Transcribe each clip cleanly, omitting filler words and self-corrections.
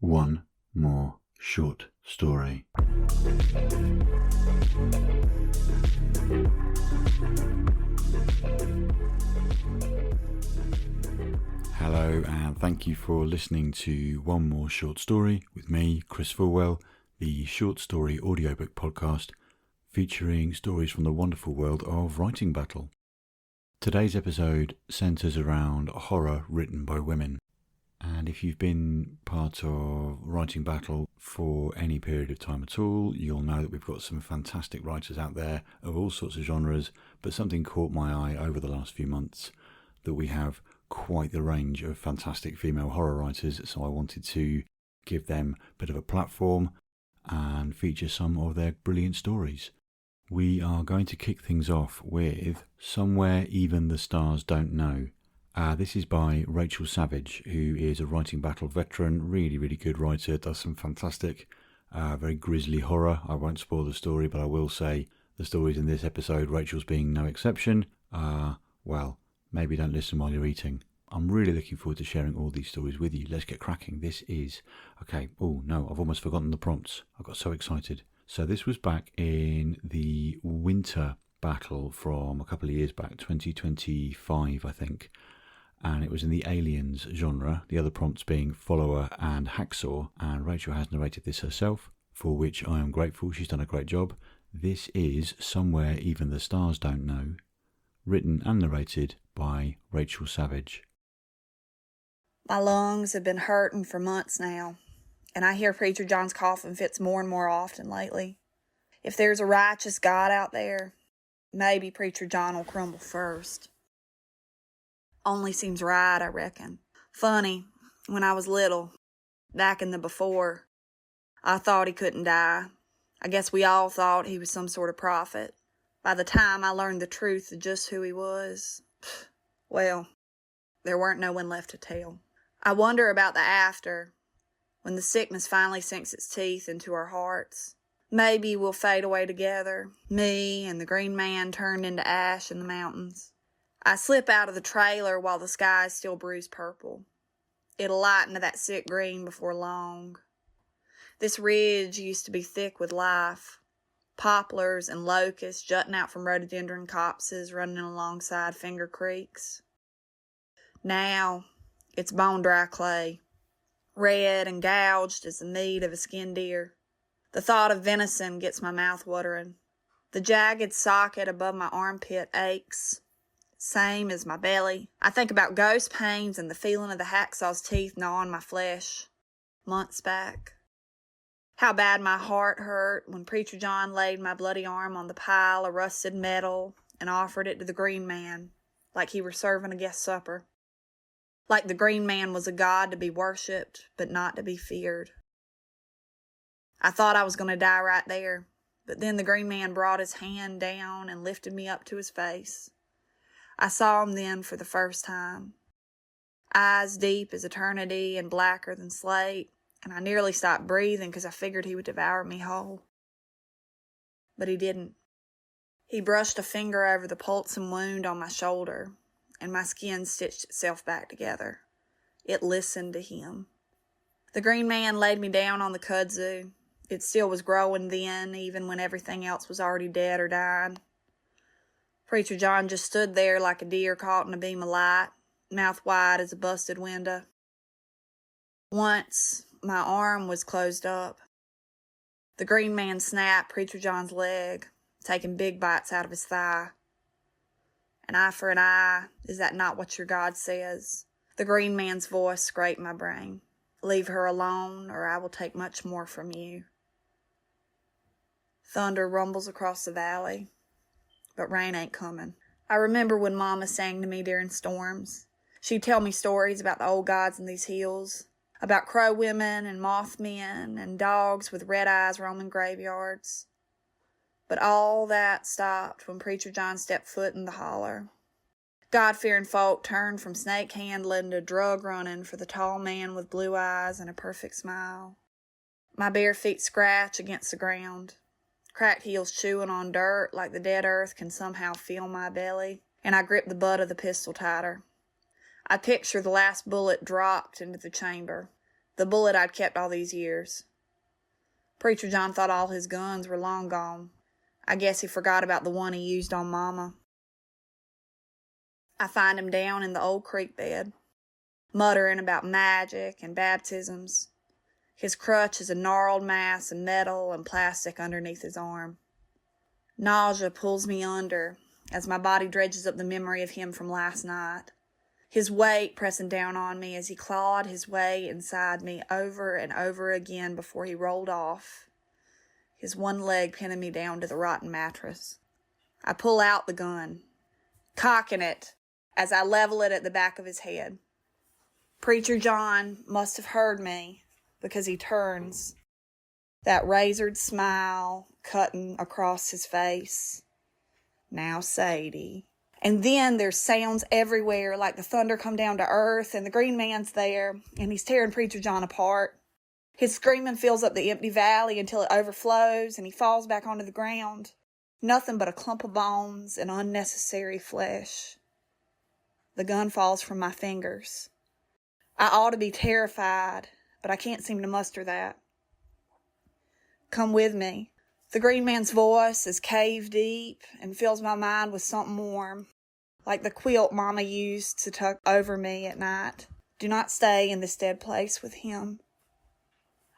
one more short story. Hello, and thank you for listening to One More Short Story with me, Chris Fulwell, the short story audiobook podcast featuring stories from the wonderful world of writing battle. Today's episode centres around horror written by women. And if you've been part of writing battle for any period of time at all, you'll know that we've got some fantastic writers out there of all sorts of genres, but something caught my eye over the last few months, that we have quite the range of fantastic female horror writers, so I wanted to give them a bit of a platform and feature some of their brilliant stories. We are going to kick things off with Somewhere Even the Stars Don't Know. This is by Rachel Savage, who is a writing battle veteran, really good writer, does some fantastic, very grisly horror. I won't spoil the story, but I will say the stories in this episode, Rachel's being no exception, well, maybe don't listen while you're eating. I'm really looking forward to sharing all these stories with you. Let's get cracking. This is, okay, oh no, I've almost forgotten the prompts. I got so excited. So this was back in the winter battle from a couple of years back, 2025, I think. And it was in the aliens genre, the other prompts being follower and hacksaw, and Rachel has narrated this herself, for which I am grateful. She's done a great job. This is Somewhere Even the Stars Don't Know, written and narrated by Rachel Savage. My lungs have been hurting for months now, and I hear Preacher John's coughing fits more and more often lately. If there's a righteous God out there, maybe Preacher John will crumble first. Only seems right, I reckon. Funny, when I was little, back in the before, I thought he couldn't die. I guess we all thought he was some sort of prophet. By the time I learned the truth of just who he was, well, there weren't no one left to tell. I wonder about the after, when the sickness finally sinks its teeth into our hearts. Maybe we'll fade away together, me and the green man turned into ash in the mountains. I slip out of the trailer while the sky is still bruised purple. It'll lighten to that sick green before long. This ridge used to be thick with life. Poplars and locusts jutting out from rhododendron copses running alongside finger creeks. Now, it's bone-dry clay, red and gouged as the meat of a skinned deer. The thought of venison gets my mouth watering. The jagged socket above my armpit aches, same as my belly. I think about ghost pains and the feeling of the hacksaw's teeth gnawing my flesh, months back. How bad my heart hurt when Preacher John laid my bloody arm on the pile of rusted metal and offered it to the green man, like he were serving a guest supper. Like the green man was a god to be worshipped, but not to be feared. I thought I was going to die right there, but then the green man brought his hand down and lifted me up to his face. I saw him then for the first time. Eyes deep as eternity and blacker than slate, and I nearly stopped breathing because I figured he would devour me whole. But he didn't. He brushed a finger over the pulsing wound on my shoulder, and my skin stitched itself back together. It listened to him. The green man laid me down on the kudzu. It still was growing then, even when everything else was already dead or dying. Preacher John just stood there like a deer caught in a beam of light, mouth wide as a busted window. Once, my arm was closed up. The green man snapped Preacher John's leg, taking big bites out of his thigh. An eye for an eye, is that not what your God says? The green man's voice scraped my brain. Leave her alone, or I will take much more from you. Thunder rumbles across the valley, but rain ain't coming. I remember when Mama sang to me during storms. She'd tell me stories about the old gods in these hills, about crow women and mothmen and dogs with red eyes roaming graveyards. But all that stopped when Preacher John stepped foot in the holler. God-fearing folk turned from snake handling to drug running for the tall man with blue eyes and a perfect smile. My bare feet scratch against the ground, cracked heels chewing on dirt like the dead earth can somehow feel my belly, and I grip the butt of the pistol tighter. I picture the last bullet dropped into the chamber, The bullet I'd kept all these years. Preacher John thought all his guns were long gone. I guess he forgot about the one he used on Mama. I find him down in the old creek bed, muttering about magic and baptisms. His crutch is a gnarled mass of metal and plastic underneath his arm. Nausea pulls me under as my body dredges up the memory of him from last night. His weight pressing down on me as he clawed his way inside me over and over again before he rolled off, his one leg pinning me down to the rotten mattress. I pull out the gun, cocking it as I level it at the back of his head. Preacher John must have heard me because he turns, that razored smile cutting across his face. Now, Sadie. And then there's sounds everywhere, like the thunder come down to earth, and the green man's there, and he's tearing Preacher John apart. His screaming fills up the empty valley until it overflows, and he falls back onto the ground. Nothing but a clump of bones and unnecessary flesh. The gun falls from my fingers. I ought to be terrified, but I can't seem to muster that. Come with me. The green man's voice is cave deep and fills my mind with something warm, like the quilt Mama used to tuck over me at night. Do not stay in this dead place with him.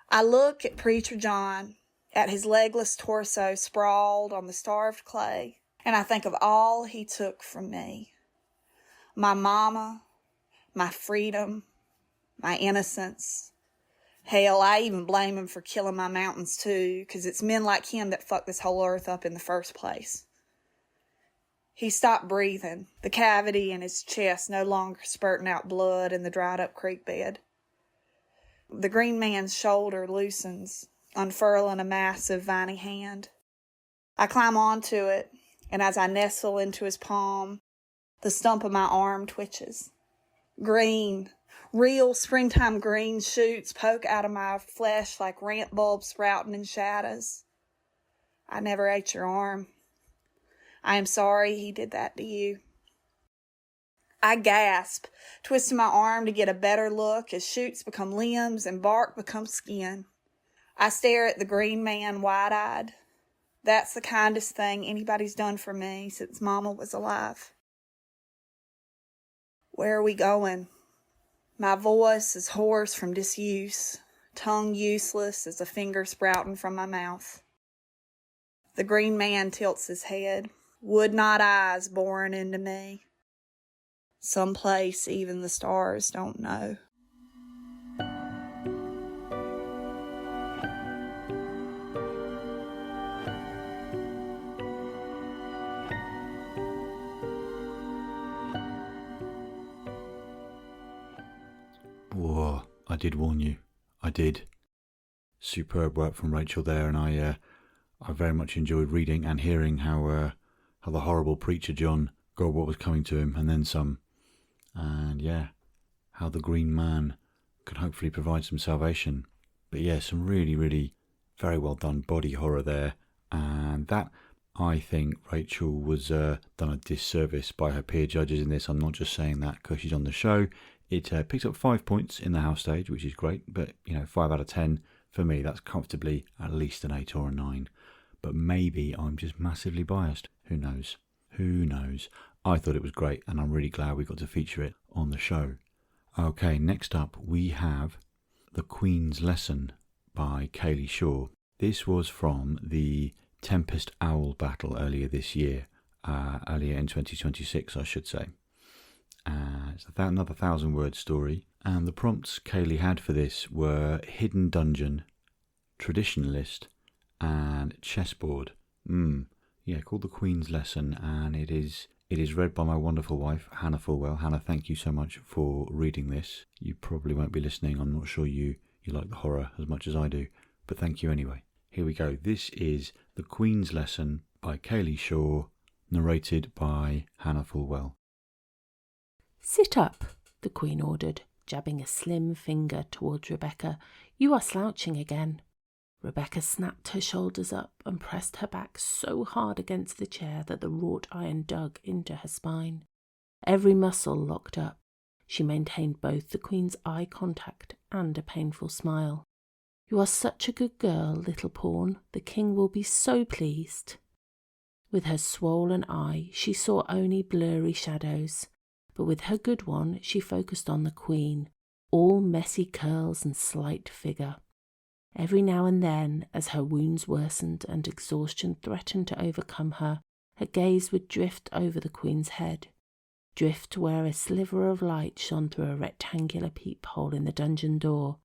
I look at Preacher John, at his legless torso sprawled on the starved clay, and I think of all he took from me. My Mama, my freedom, my innocence. Hell, I even blame him for killing my mountains too, 'cause it's men like him that fucked this whole earth up in the first place. He stopped breathing, the cavity in his chest no longer spurting out blood in the dried up creek bed. The green man's shoulder loosens, unfurling a massive viney hand. I climb onto it, and as I nestle into his palm, the stump of my arm twitches. Green, real springtime green shoots poke out of my flesh like ramp bulbs sprouting in shadows. I never ate your arm. I am sorry he did that to you. I gasp, twisting my arm to get a better look as shoots become limbs and bark becomes skin. I stare at the green man wide-eyed. That's the kindest thing anybody's done for me since Mama was alive. Where are we going? My voice is hoarse from disuse, tongue useless as a finger sprouting from my mouth. The green man tilts his head, wood-not eyes boring into me. Someplace even the stars don't know. Whoa, I did warn you. I did. Superb work from Rachel there, and I very much enjoyed reading and hearing how the horrible Preacher John got what was coming to him, and then some. And yeah, how the green man could hopefully provide some salvation. But yeah, some really, really very well done body horror there. And that, I think, Rachel was done a disservice by her peer judges in this. I'm not just saying that because she's on the show. It picks up 5 points in the house stage, which is great. But, 5 out of 10, for me, that's comfortably at least an 8 or a 9. But maybe I'm just massively biased. Who knows? Who knows? I thought it was great, and I'm really glad we got to feature it on the show. Okay, next up we have The Queen's Lesson by Kayleigh Shaw. This was from the Tempest Owl battle earlier this year, earlier in 2026, I should say. It's another 1,000-word story, and the prompts Kayleigh had for this were hidden dungeon, traditionalist, and chessboard. Called The Queen's Lesson, and it is read by my wonderful wife, Hannah Fulwell. Hannah, thank you so much for reading this. You probably won't be listening. I'm not sure you like the horror as much as I do, but thank you anyway. Here we go. This is The Queen's Lesson by Kayleigh Shaw, narrated by Hannah Fulwell. "Sit up," the Queen ordered, jabbing a slim finger towards Rebecca. "You are slouching again." Rebecca snapped her shoulders up and pressed her back so hard against the chair that the wrought iron dug into her spine. Every muscle locked up. She maintained both the Queen's eye contact and a painful smile. "You are such a good girl, little pawn. The King will be so pleased." With her swollen eye, she saw only blurry shadows, but with her good one, she focused on the Queen, all messy curls and slight figure. Every now and then, as her wounds worsened and exhaustion threatened to overcome her, her gaze would drift over the Queen's head, drift to where a sliver of light shone through a rectangular peephole in the dungeon door.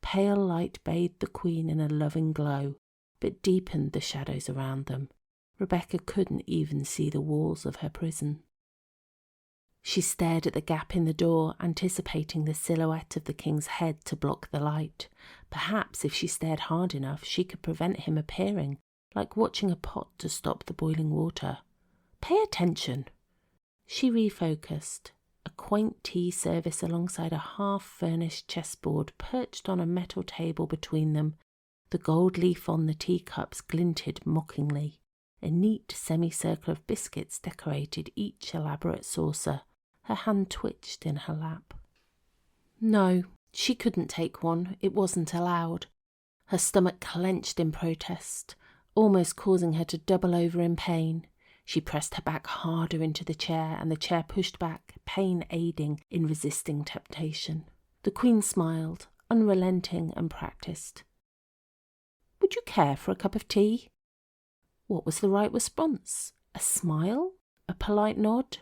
Pale light bathed the Queen in a loving glow, but deepened the shadows around them. Rebecca couldn't even see the walls of her prison. She stared at the gap in the door, anticipating the silhouette of the King's head to block the light. Perhaps if she stared hard enough, she could prevent him appearing, like watching a pot to stop the boiling water. "Pay attention." She refocused. A quaint tea service alongside a half-furnished chessboard perched on a metal table between them. The gold leaf on the teacups glinted mockingly. A neat semicircle of biscuits decorated each elaborate saucer. Her hand twitched in her lap. No, she couldn't take one. It wasn't allowed. Her stomach clenched in protest, almost causing her to double over in pain. She pressed her back harder into the chair, and the chair pushed back, pain aiding in resisting temptation. The Queen smiled, unrelenting and practiced. "Would you care for a cup of tea?" What was the right response? A smile? A polite nod?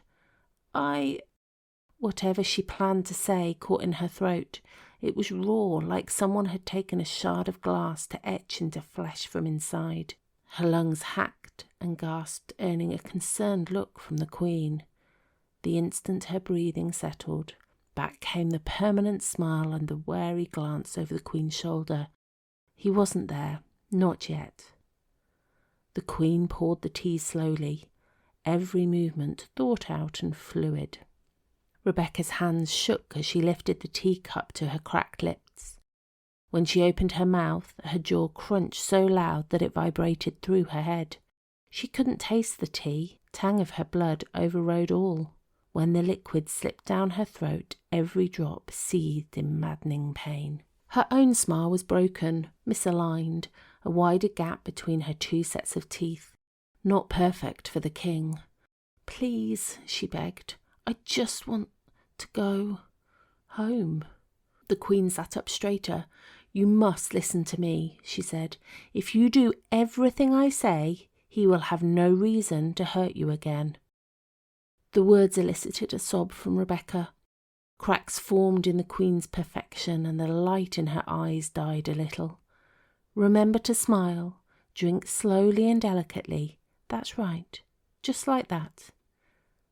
Whatever she planned to say caught in her throat. It was raw, like someone had taken a shard of glass to etch into flesh from inside. Her lungs hacked and gasped, earning a concerned look from the Queen. The instant her breathing settled, back came the permanent smile and the wary glance over the Queen's shoulder. He wasn't there, not yet. The Queen poured the tea slowly, every movement thought out and fluid. Rebecca's hands shook as she lifted the teacup to her cracked lips. When she opened her mouth, her jaw crunched so loud that it vibrated through her head. She couldn't taste the tea. Tang of her blood overrode all. When the liquid slipped down her throat, every drop seethed in maddening pain. Her own smile was broken, misaligned, a wider gap between her two sets of teeth. Not perfect for the King. "Please," she begged, "I just want to go home." The Queen sat up straighter. "You must listen to me," she said. "If you do everything I say, he will have no reason to hurt you again." The words elicited a sob from Rebecca. Cracks formed in the Queen's perfection, and the light in her eyes died a little. "Remember to smile. Drink slowly and delicately. That's right. Just like that."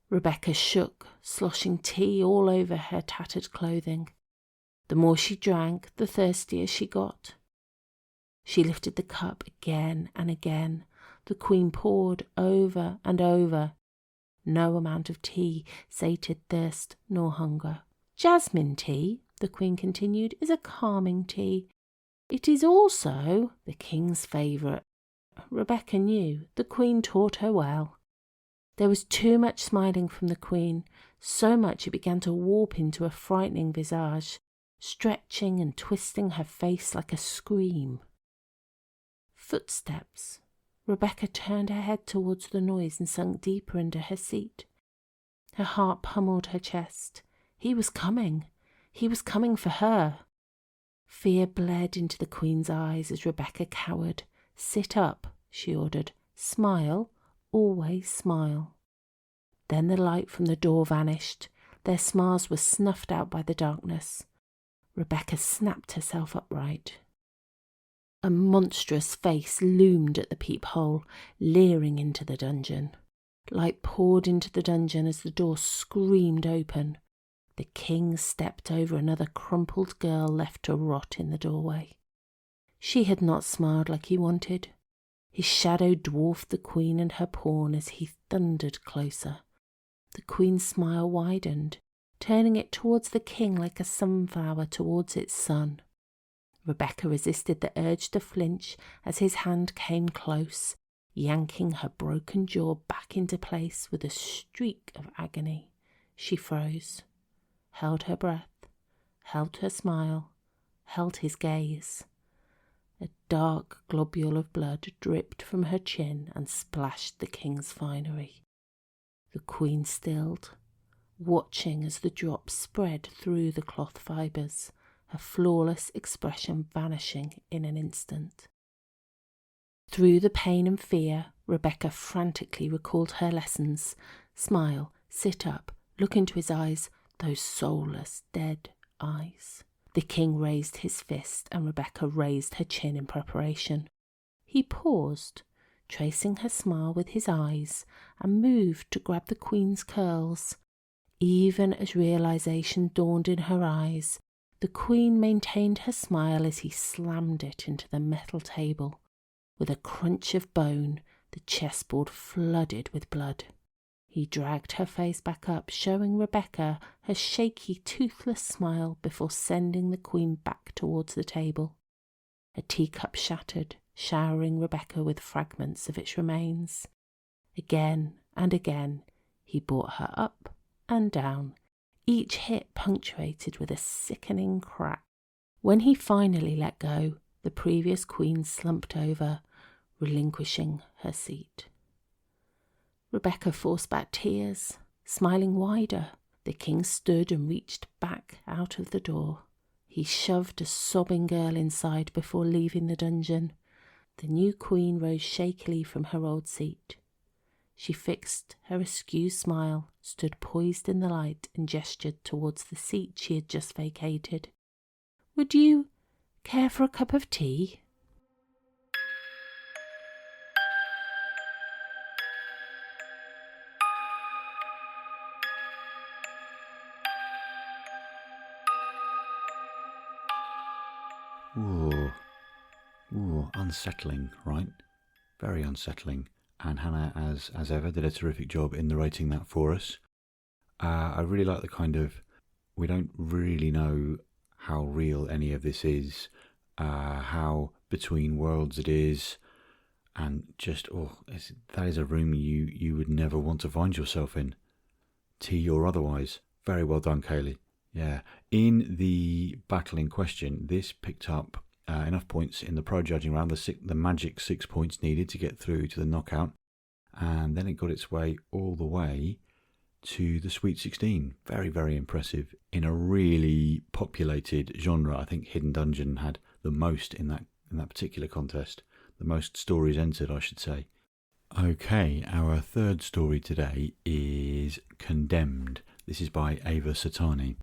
Rebecca shook, sloshing tea all over her tattered clothing. The more she drank, the thirstier she got. She lifted the cup again and again. The Queen poured over and over. No amount of tea sated thirst nor hunger. "Jasmine tea," the Queen continued, "is a calming tea. It is also the King's favourite." Rebecca knew. The Queen taught her well. There was too much smiling from the Queen, so much it began to warp into a frightening visage, stretching and twisting her face like a scream. Footsteps. Rebecca turned her head towards the noise and sunk deeper into her seat. Her heart pummeled her chest. He was coming. He was coming for her. Fear bled into the Queen's eyes as Rebecca cowered. "Sit up," she ordered. "Smile. Always smile." Then the light from the door vanished. Their smiles were snuffed out by the darkness. Rebecca snapped herself upright. A monstrous face loomed at the peephole, leering into the dungeon. Light poured into the dungeon as the door screamed open. The King stepped over another crumpled girl left to rot in the doorway. She had not smiled like he wanted. His shadow dwarfed the Queen and her pawn as he thundered closer. The Queen's smile widened, turning it towards the King like a sunflower towards its sun. Rebecca resisted the urge to flinch as his hand came close, yanking her broken jaw back into place with a streak of agony. She froze. held her breath, held her smile, held his gaze. A dark globule of blood dripped from her chin and splashed the king's finery. The queen stilled, watching as the drops spread through the cloth fibres, her flawless expression vanishing in an instant. Through the pain and fear, Rebecca frantically recalled her lessons. Smile, sit up, look into his eyes, those soulless, dead eyes. The king raised his fist and Rebecca raised her chin in preparation. He paused, tracing her smile with his eyes, and moved to grab the queen's curls. Even as realization dawned in her eyes, the queen maintained her smile as he slammed it into the metal table. With a crunch of bone, the chessboard flooded with blood. He dragged her face back up, showing Rebecca her shaky, toothless smile before sending the queen back towards the table. A teacup shattered, showering Rebecca with fragments of its remains. Again and again, he brought her up and down, each hit punctuated with a sickening crack. When he finally let go, the previous queen slumped over, relinquishing her seat. Rebecca forced back tears, smiling wider. The king stood and reached back out of the door. He shoved a sobbing girl inside before leaving the dungeon. The new queen rose shakily from her old seat. She fixed her askew smile, stood poised in the light, and gestured towards the seat she had just vacated. "Would you care for a cup of tea?" Unsettling, right? Very unsettling. And Hannah, as ever, did a terrific job in narrating that for us. I really like the kind of, we don't really know how real any of this is, how between worlds it is, and just, that is a room you would never want to find yourself in, tea or otherwise. Very well done, Kayleigh. Yeah. In the battle in question, this picked up enough points in the pro judging round, the magic 6 points needed to get through to the knockout, and then it got its way all the way to the Sweet 16. Very, very impressive. In a really populated genre, I think Hidden Dungeon had the most in that particular contest. The most stories entered, I should say. Okay, our third story today is Condemned. This is by Ava Satani.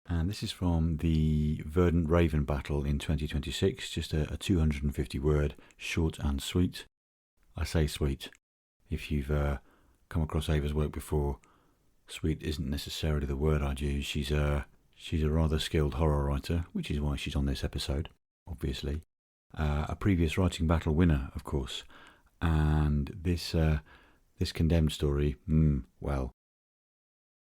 And this is from the Verdant Raven battle in 2026, just a 250 word, short and sweet. I say sweet. If you've come across Ava's work before, sweet isn't necessarily the word I'd use. She's a rather skilled horror writer, which is why she's on this episode, obviously. A previous writing battle winner, of course. And this Condemned story, well,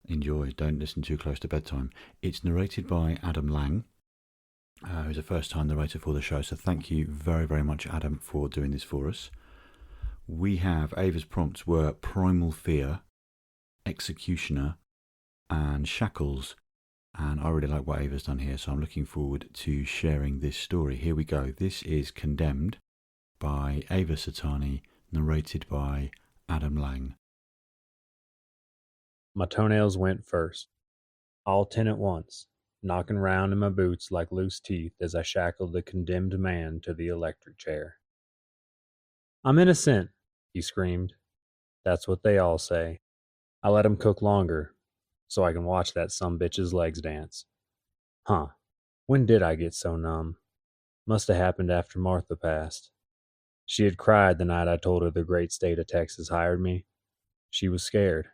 enjoy. Don't listen too close to bedtime. It's narrated by Adam Lange, who's a first-time narrator for the show, so thank you very, very much, Adam, for doing this for us. We have, Ava's prompts were Primal Fear, Executioner, and Shackles, and I really like what Ava's done here, so I'm looking forward to sharing this story. Here we go. This is Condemned by Ava Satani, narrated by Adam Lange. My toenails went first, all 10 at once, knocking round in my boots like loose teeth as I shackled the condemned man to the electric chair. "I'm innocent," he screamed. "That's what they all say. I let him cook longer, so I can watch that sumbitch's legs dance. Huh, when did I get so numb? Must have happened after Martha passed. She had cried the night I told her the great state of Texas hired me. She was scared.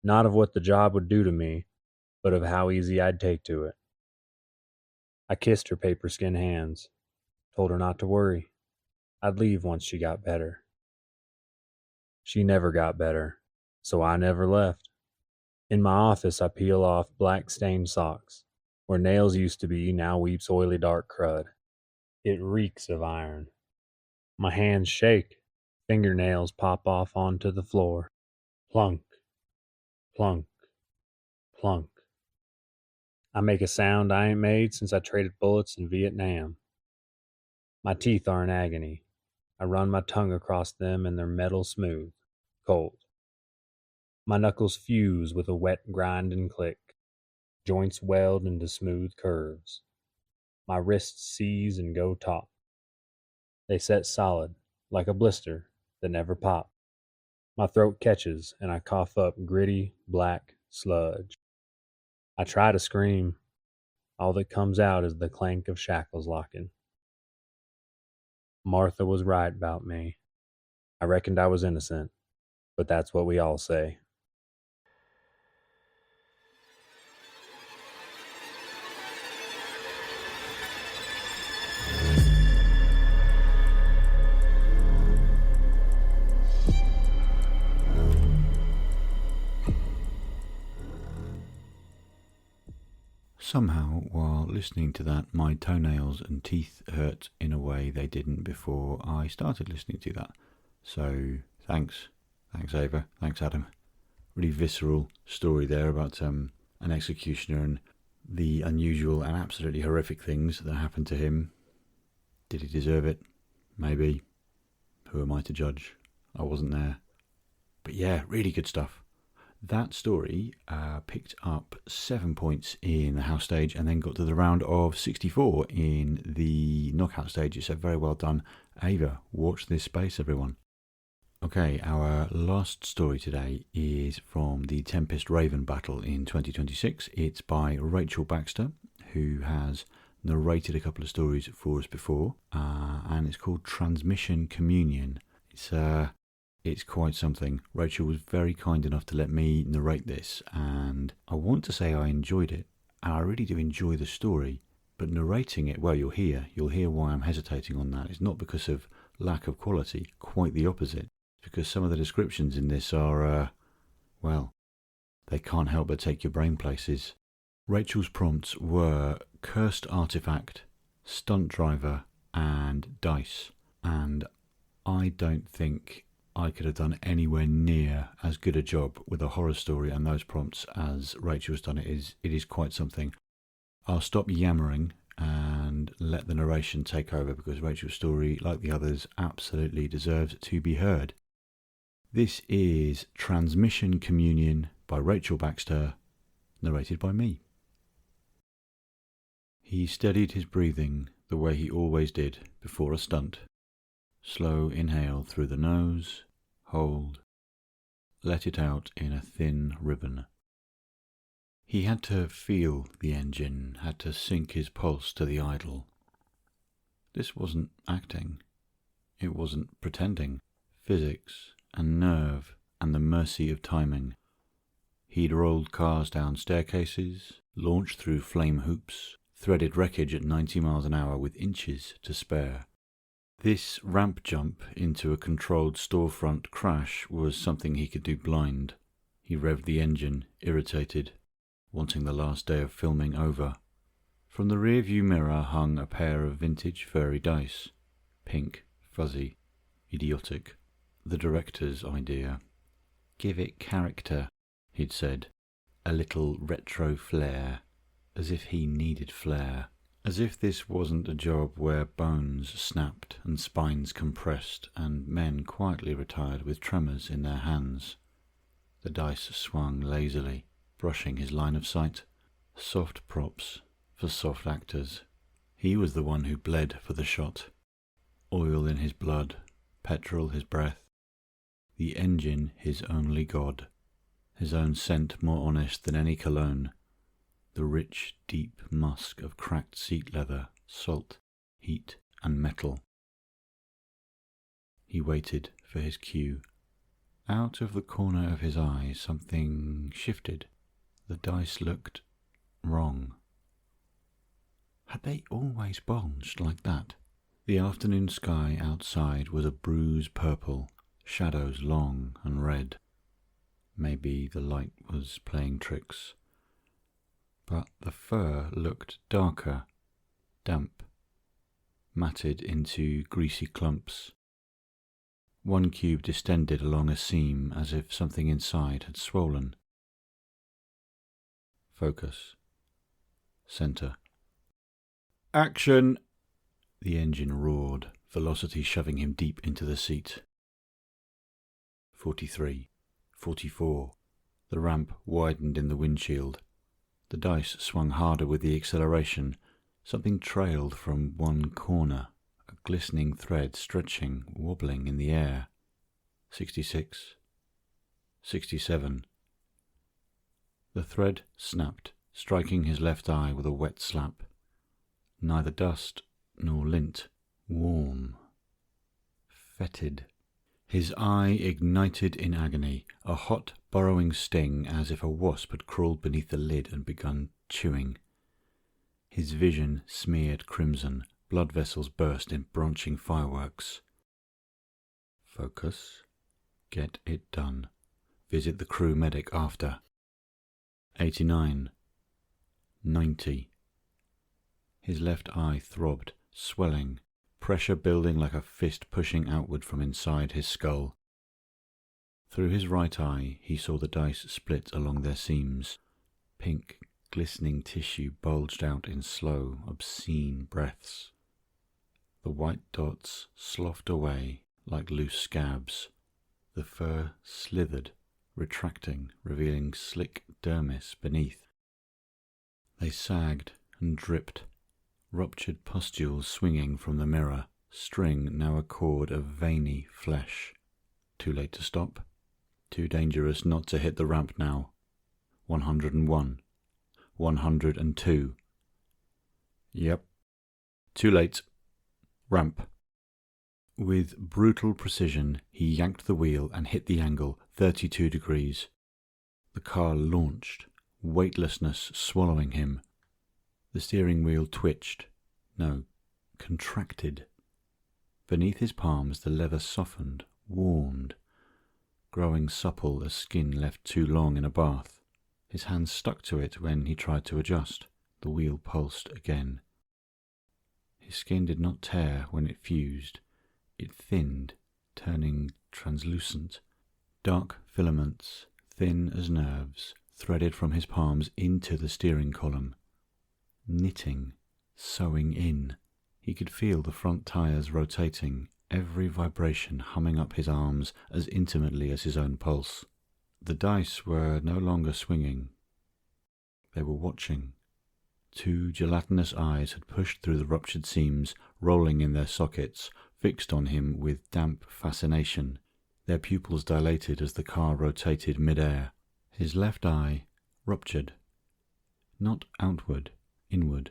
Not of what the job would do to me, but of how easy I'd take to it. I kissed her paper-skin hands, told her not to worry. I'd leave once she got better. She never got better, so I never left. In my office, I peel off black-stained socks. Where nails used to be, now weeps oily dark crud. It reeks of iron. My hands shake. Fingernails pop off onto the floor. Plunk, plunk, plunk. I make a sound I ain't made since I traded bullets in Vietnam. My teeth are in agony. I run my tongue across them and they're metal smooth, cold. My knuckles fuse with a wet grind and click. Joints weld into smooth curves. My wrists seize and go taut. They set solid, like a blister that never popped. My throat catches and I cough up gritty, black sludge. I try to scream. All that comes out is the clank of shackles locking. Martha was right about me. I reckoned I was innocent, but that's what we all say. Somehow, while listening to that, my toenails and teeth hurt in a way they didn't before I started listening to that. So, thanks. Thanks, Ava. Thanks, Adam. Really visceral story there about an executioner and the unusual and absolutely horrific things that happened to him. Did he deserve it? Maybe. Who am I to judge? I wasn't there. But yeah, really good stuff. That story picked up 7 points in the house stage and then got to the round of 64 in the knockout stage. So very well done, Ava. Watch this space, everyone. Okay, our last story today is from the Tempest Raven battle in 2026. It's by Rachel Baxter, who has narrated a couple of stories for us before, and it's called Transmission Communion. It's quite something. Rachel was very kind enough to let me narrate this, and I want to say I enjoyed it, and I really do enjoy the story, but narrating it, well, you'll hear why I'm hesitating on that. It's not because of lack of quality, quite the opposite. It's because some of the descriptions in this are, well, they can't help but take your brain places. Rachel's prompts were cursed artifact, stunt driver, and dice, and I don't think I could have done anywhere near as good a job with a horror story and those prompts as Rachel's done. It is quite something. I'll stop yammering and let the narration take over because Rachel's story, like the others, absolutely deserves to be heard. This is Transmission Communion by Rachel Baxter, narrated by me. He steadied his breathing the way he always did before a stunt. Slow inhale through the nose, hold, let it out in a thin ribbon. He had to feel the engine, had to sync his pulse to the idle. This wasn't acting. It wasn't pretending. Physics and nerve and the mercy of timing. He'd rolled cars down staircases, launched through flame hoops, threaded wreckage at 90 miles an hour with inches to spare. This ramp jump into a controlled storefront crash was something he could do blind. He revved the engine, irritated, wanting the last day of filming over. From the rearview mirror hung a pair of vintage furry dice. Pink, fuzzy, idiotic. The director's idea. Give it character, he'd said. A little retro flair. As if he needed flair. As if this wasn't a job where bones snapped and spines compressed and men quietly retired with tremors in their hands. The dice swung lazily, brushing his line of sight. Soft props for soft actors. He was the one who bled for the shot. Oil in his blood, petrol his breath. The engine his only god. His own scent more honest than any cologne. The rich, deep musk of cracked seat leather, salt, heat, and metal. He waited for his cue. Out of the corner of his eye, something shifted. The dice looked wrong. Had they always bulged like that? The afternoon sky outside was a bruised purple, shadows long and red. Maybe the light was playing tricks. But the fur looked darker, damp, matted into greasy clumps. One cube distended along a seam as if something inside had swollen. Focus. Centre. Action! The engine roared, velocity shoving him deep into the seat. 43. 44. The ramp widened in the windshield. The dice swung harder with the acceleration. Something trailed from one corner, a glistening thread stretching, wobbling in the air. 66. 67. The thread snapped, striking his left eye with a wet slap. Neither dust nor lint. Warm. Fetid. His eye ignited in agony, a hot, burrowing sting as if a wasp had crawled beneath the lid and begun chewing. His vision smeared crimson, blood vessels burst in branching fireworks. Focus. Get it done. Visit the crew medic after. 89. 90. His left eye throbbed, swelling, pressure building like a fist pushing outward from inside his skull. Through his right eye he saw the dice split along their seams. Pink, glistening tissue bulged out in slow, obscene breaths. The white dots sloughed away like loose scabs. The fur slithered, retracting, revealing slick dermis beneath. They sagged and dripped, ruptured pustules swinging from the mirror, string now a cord of veiny flesh. Too late to stop, too dangerous not to hit the ramp now. 101. 102. Yep. Too late. Ramp. With brutal precision, he yanked the wheel and hit the angle, 32 degrees. The car launched, weightlessness swallowing him. The steering wheel twitched. No, contracted. Beneath his palms the leather softened, warmed, growing supple as skin left too long in a bath. His hands stuck to it when he tried to adjust. The wheel pulsed again. His skin did not tear when it fused. It thinned, turning translucent. Dark filaments, thin as nerves, threaded from his palms into the steering column. Knitting, sewing in. He could feel the front tires rotating, every vibration humming up his arms as intimately as his own pulse. The dice were no longer swinging. They were watching. Two gelatinous eyes had pushed through the ruptured seams, rolling in their sockets, fixed on him with damp fascination. Their pupils dilated as the car rotated mid-air. His left eye ruptured. Not outward, inward.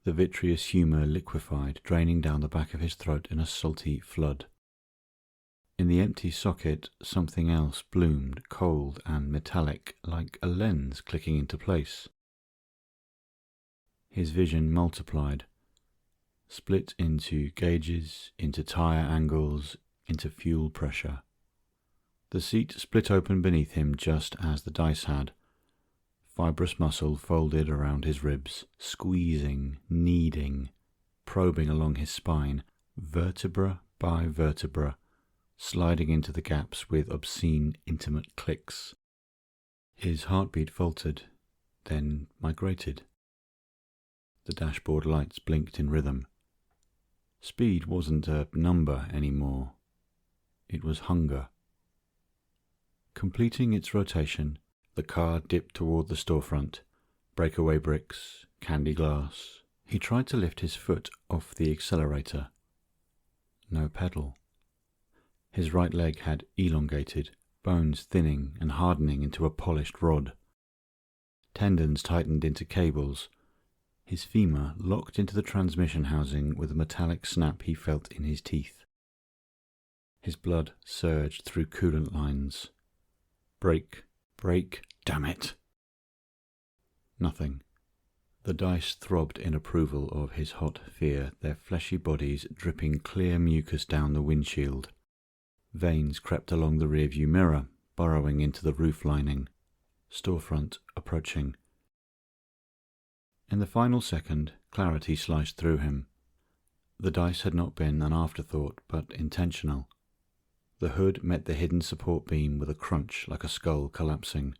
The vitreous humour liquefied, draining down the back of his throat in a salty flood. In the empty socket, something else bloomed, cold and metallic, like a lens clicking into place. His vision multiplied, split into gauges, into tyre angles, into fuel pressure. The seat split open beneath him just as the dice had. Fibrous muscle folded around his ribs, squeezing, kneading, probing along his spine, vertebra by vertebra, sliding into the gaps with obscene, intimate clicks. His heartbeat faltered, then migrated. The dashboard lights blinked in rhythm. Speed wasn't a number anymore. It was hunger. Completing its rotation, the car dipped toward the storefront. Breakaway bricks, candy glass. He tried to lift his foot off the accelerator. No pedal. His right leg had elongated, bones thinning and hardening into a polished rod. Tendons tightened into cables. His femur locked into the transmission housing with a metallic snap he felt in his teeth. His blood surged through coolant lines. Brake, brake, damn it! Nothing. The dice throbbed in approval of his hot fear, their fleshy bodies dripping clear mucus down the windshield. Veins crept along the rearview mirror, burrowing into the roof lining. Storefront approaching. In the final second, clarity sliced through him. The dice had not been an afterthought, but intentional. The hood met the hidden support beam with a crunch like a skull collapsing.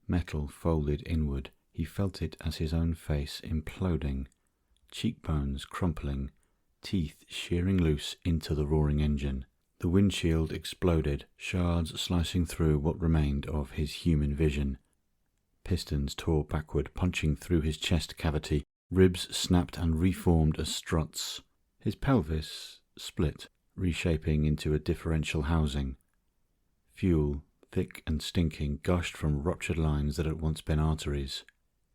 Metal folded inward, He felt it as his own face imploding, cheekbones crumpling, teeth shearing loose into the roaring engine. The windshield exploded, shards slicing through what remained of his human vision. Pistons tore backward, punching through his chest cavity. Ribs snapped and reformed as struts. His pelvis split, reshaping into a differential housing. Fuel, thick and stinking, gushed from ruptured lines that had once been arteries.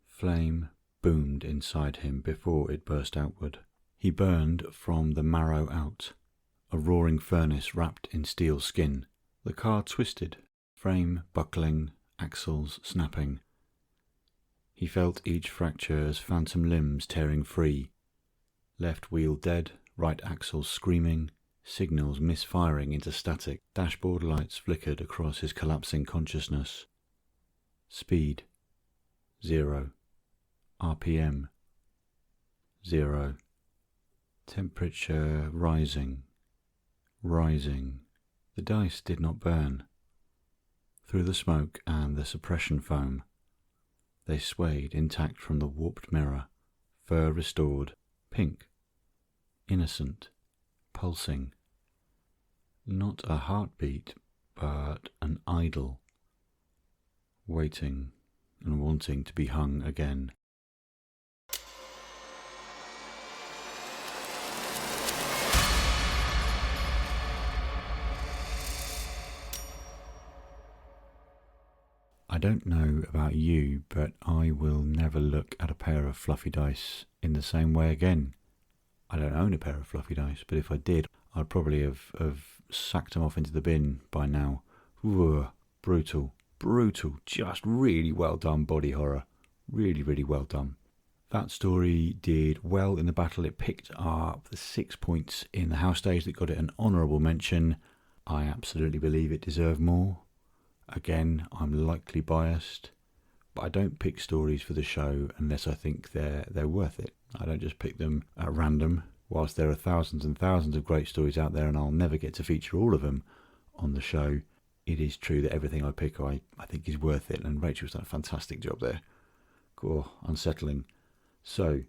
Flame boomed inside him before it burst outward. He burned from the marrow out, a roaring furnace wrapped in steel skin. The car twisted, frame buckling, axles snapping. He felt each fracture as phantom limbs tearing free. Left wheel dead, right axle screaming, signals misfiring into static. Dashboard lights flickered across his collapsing consciousness. Speed 0. RPM 0. Temperature rising. The dice did not burn. Through the smoke and the suppression foam, they swayed intact from the warped mirror, fur restored, pink, innocent, pulsing. Not a heartbeat, but an idol, waiting and wanting to be hung again. I don't know about you, but I will never look at a pair of fluffy dice in the same way again. I don't own a pair of fluffy dice, but if I did, I'd probably have sacked them off into the bin by now. Ooh, brutal, just really well done body horror. Really well done. That story did well in the battle. It picked up the 6 points in the house stage that got it an honourable mention. I absolutely believe it deserved more. Again, I'm likely biased, but I don't pick stories for the show unless I think they're worth it. I don't just pick them at random. Whilst there are thousands and thousands of great stories out there and I'll never get to feature all of them on the show, it is true that everything I pick I think is worth it, and Rachel's done a fantastic job there. Oh, unsettling. So,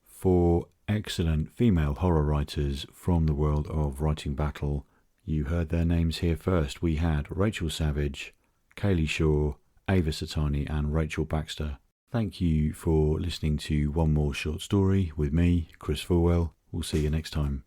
for excellent female horror writers from the world of writing battle, you heard their names here first. We had Rachel Savage, Kayleigh Shaw, Ava Satani and Rachel Baxter. Thank you for listening to One More Short Story with me, Chris Fulwell. We'll see you next time.